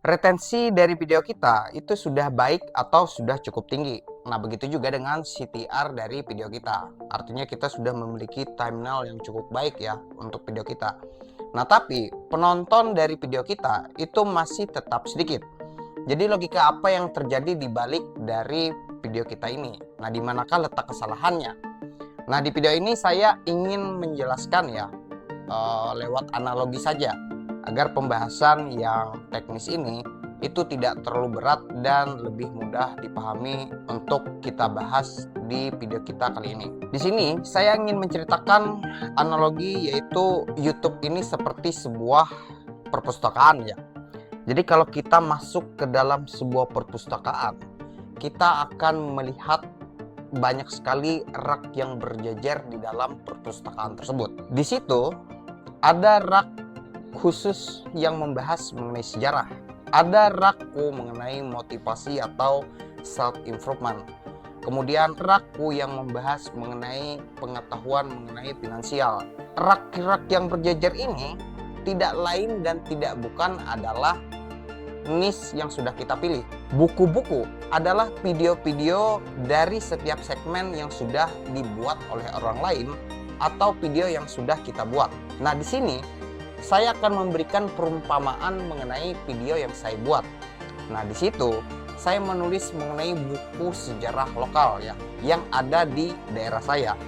retensi dari video kita itu sudah baik atau sudah cukup tinggi. Nah, begitu juga dengan CTR dari video kita. Artinya kita sudah memiliki thumbnail yang cukup baik ya untuk video kita. Nah, tapi penonton dari video kita itu masih tetap sedikit. Jadi logika apa yang terjadi di balik dari video kita ini? Nah, di manakah letak kesalahannya? Nah, di video ini saya ingin menjelaskan ya lewat analogi saja agar pembahasan yang teknis ini itu tidak terlalu berat dan lebih mudah dipahami untuk kita bahas di video kita kali ini. Di sini saya ingin menceritakan analogi, yaitu YouTube ini seperti sebuah perpustakaan ya. Jadi kalau kita masuk ke dalam sebuah perpustakaan, kita akan melihat banyak sekali rak yang berjejer di dalam perpustakaan tersebut. Di situ ada rak khusus yang membahas mengenai sejarah, ada rakku mengenai motivasi atau self improvement, kemudian rakku yang membahas mengenai pengetahuan mengenai finansial. Rak-rak yang berjejer ini tidak lain dan tidak bukan adalah niche yang sudah kita pilih. Buku-buku adalah video-video dari setiap segmen yang sudah dibuat oleh orang lain atau video yang sudah kita buat. Nah, di sini saya akan memberikan perumpamaan mengenai video yang saya buat. Nah, di situ saya menulis mengenai buku sejarah lokal ya yang ada di daerah saya.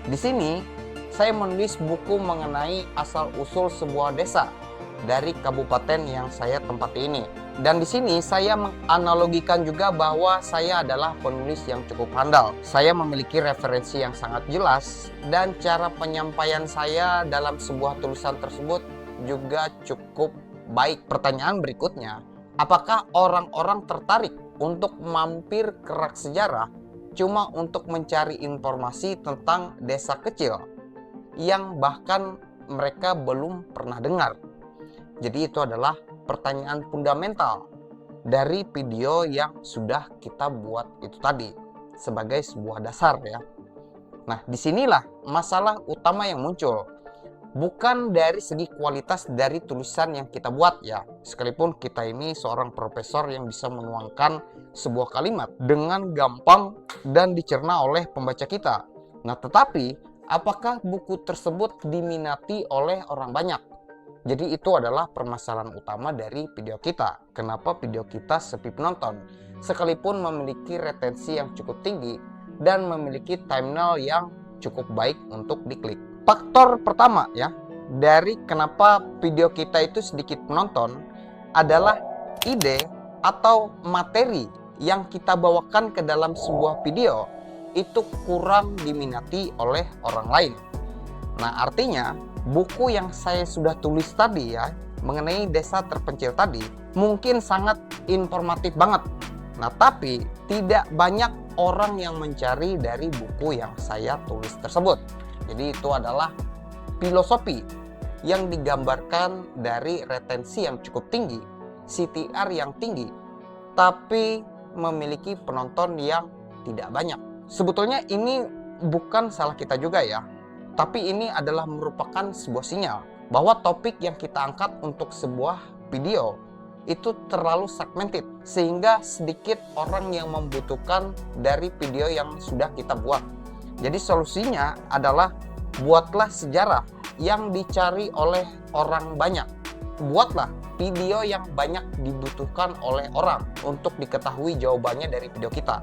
Di sini saya menulis buku mengenai asal-usul sebuah desa dari kabupaten yang saya tempati ini. Dan di sini saya menganalogikan juga bahwa saya adalah penulis yang cukup handal. Saya memiliki referensi yang sangat jelas dan cara penyampaian saya dalam sebuah tulisan tersebut juga cukup baik. Pertanyaan berikutnya, apakah orang-orang tertarik untuk mampir ke rak sejarah cuma untuk mencari informasi tentang desa kecil yang bahkan mereka belum pernah dengar? Jadi itu adalah pertanyaan fundamental dari video yang sudah kita buat itu tadi sebagai sebuah dasar ya. Nah, disinilah masalah utama yang muncul. Bukan dari segi kualitas dari tulisan yang kita buat ya. Sekalipun kita ini seorang profesor yang bisa menuangkan sebuah kalimat dengan gampang dan dicerna oleh pembaca kita. Nah, tetapi apakah buku tersebut diminati oleh orang banyak? Jadi itu adalah permasalahan utama dari video kita. Kenapa video kita sepi penonton sekalipun memiliki retensi yang cukup tinggi dan memiliki thumbnail yang cukup baik untuk diklik. Faktor pertama ya dari kenapa video kita itu sedikit penonton adalah ide atau materi yang kita bawakan ke dalam sebuah video itu kurang diminati oleh orang lain. Nah, artinya buku yang saya sudah tulis tadi ya mengenai desa terpencil tadi mungkin sangat informatif banget. Nah, tapi tidak banyak orang yang mencari dari buku yang saya tulis tersebut. Jadi itu adalah filosofi yang digambarkan dari retensi yang cukup tinggi, CTR yang tinggi, tapi memiliki penonton yang tidak banyak. Sebetulnya ini bukan salah kita juga ya. Tapi ini adalah merupakan sebuah sinyal bahwa topik yang kita angkat untuk sebuah video itu terlalu segmented sehingga sedikit orang yang membutuhkan dari video yang sudah kita buat. Jadi solusinya adalah buatlah sejarah yang dicari oleh orang banyak. Buatlah video yang banyak dibutuhkan oleh orang untuk diketahui jawabannya dari video kita.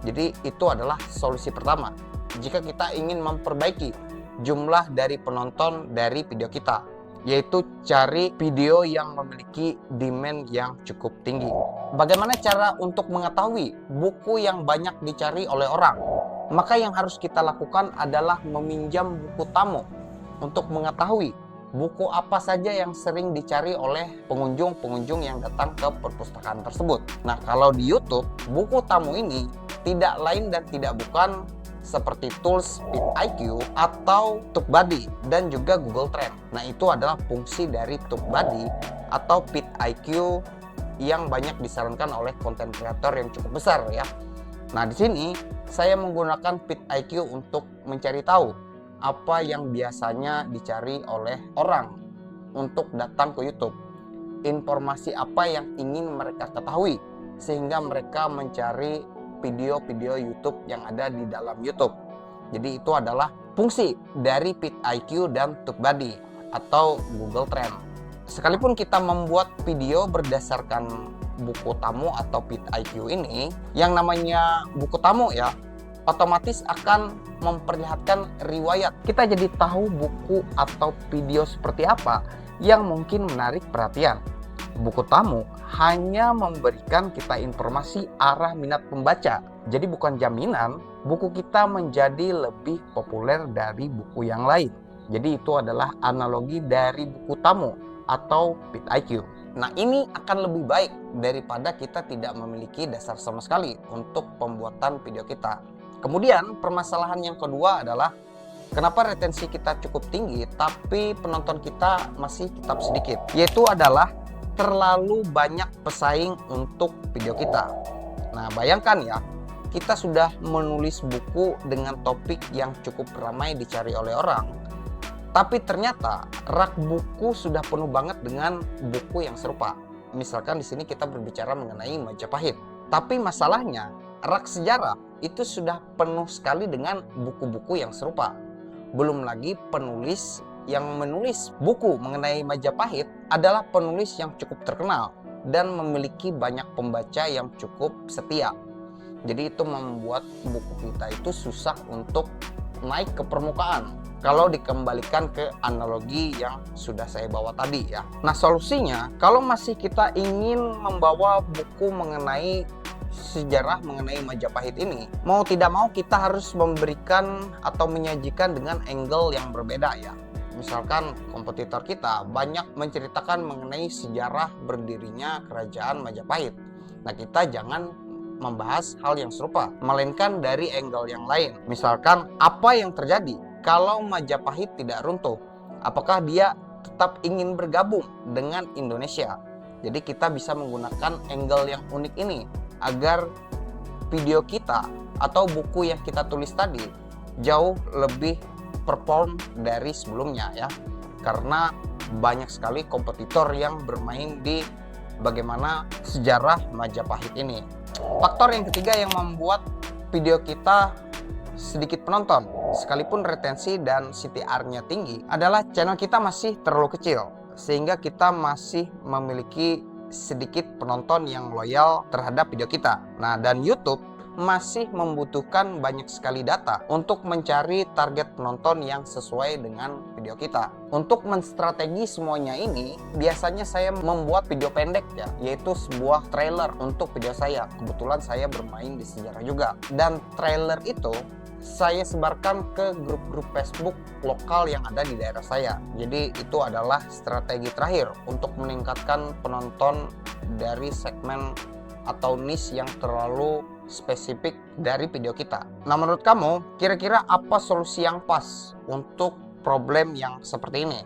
Jadi itu adalah solusi pertama jika kita ingin memperbaiki jumlah dari penonton dari video kita, yaitu cari video yang memiliki demand yang cukup tinggi. Bagaimana cara untuk mengetahui buku yang banyak dicari oleh orang? Maka yang harus kita lakukan adalah meminjam buku tamu untuk mengetahui buku apa saja yang sering dicari oleh pengunjung-pengunjung yang datang ke perpustakaan tersebut. Nah, kalau di YouTube, buku tamu ini tidak lain dan tidak bukan seperti tools vidIQ atau TubeBuddy dan juga Google Trend. Nah, itu adalah fungsi dari TubeBuddy atau vidIQ yang banyak disarankan oleh konten kreator yang cukup besar ya. Nah, di sini saya menggunakan vidIQ untuk mencari tahu apa yang biasanya dicari oleh orang untuk datang ke YouTube. informasi apa yang ingin mereka ketahui, sehingga mereka mencari video-video YouTube yang ada di dalam YouTube. Jadi itu adalah fungsi dari vidIQ dan TubeBuddy atau Google Trend. Sekalipun kita membuat video berdasarkan buku tamu atau vidIQ ini, yang namanya buku tamu ya, otomatis akan memperlihatkan riwayat. Kita jadi tahu buku atau video seperti apa yang mungkin menarik perhatian. Buku tamu hanya memberikan kita informasi arah minat pembaca. Jadi bukan jaminan buku kita menjadi lebih populer dari buku yang lain. Jadi itu adalah analogi dari buku tamu atau vidIQ. Nah, ini akan lebih baik daripada kita tidak memiliki dasar sama sekali untuk pembuatan video kita. Kemudian permasalahan yang kedua adalah kenapa retensi kita cukup tinggi tapi penonton kita masih tetap sedikit, yaitu adalah terlalu banyak pesaing untuk video kita. Nah, bayangkan ya, kita sudah menulis buku dengan topik yang cukup ramai dicari oleh orang, tapi ternyata rak buku sudah penuh banget dengan buku yang serupa. Misalkan di sini kita berbicara mengenai Majapahit, tapi masalahnya rak sejarah itu sudah penuh sekali dengan buku-buku yang serupa. Belum lagi penulis yang menulis buku mengenai Majapahit adalah penulis yang cukup terkenal dan memiliki banyak pembaca yang cukup setia. Jadi itu membuat buku kita itu susah untuk naik ke permukaan kalau dikembalikan ke analogi yang sudah saya bawa tadi ya. Nah, solusinya kalau masih kita ingin membawa buku mengenai sejarah mengenai Majapahit ini, mau tidak mau kita harus memberikan atau menyajikan dengan angle yang berbeda ya. Misalkan kompetitor kita banyak menceritakan mengenai sejarah berdirinya kerajaan Majapahit. Nah, kita jangan membahas hal yang serupa, melainkan dari angle yang lain. Misalkan apa yang terjadi kalau Majapahit tidak runtuh? Apakah dia tetap ingin bergabung dengan Indonesia? Jadi kita bisa menggunakan angle yang unik ini agar video kita atau buku yang kita tulis tadi jauh lebih perform dari sebelumnya ya, karena banyak sekali kompetitor yang bermain di bagaimana sejarah Majapahit ini. Faktor yang ketiga yang membuat video kita sedikit penonton sekalipun retensi dan CTR-nya tinggi adalah channel kita masih terlalu kecil, sehingga kita masih memiliki sedikit penonton yang loyal terhadap video kita. Nah, dan YouTube masih membutuhkan banyak sekali data untuk mencari target penonton yang sesuai dengan video kita. Untuk menstrategi semuanya ini, biasanya saya membuat video pendek ya, yaitu sebuah trailer untuk video saya. Kebetulan saya bermain di sejarah juga. Dan trailer itu saya sebarkan ke grup-grup Facebook lokal yang ada di daerah saya. Jadi itu adalah strategi terakhir untuk meningkatkan penonton dari segmen atau niche yang terlalu spesifik dari video kita. Nah, menurut kamu kira-kira apa solusi yang pas untuk problem yang seperti ini?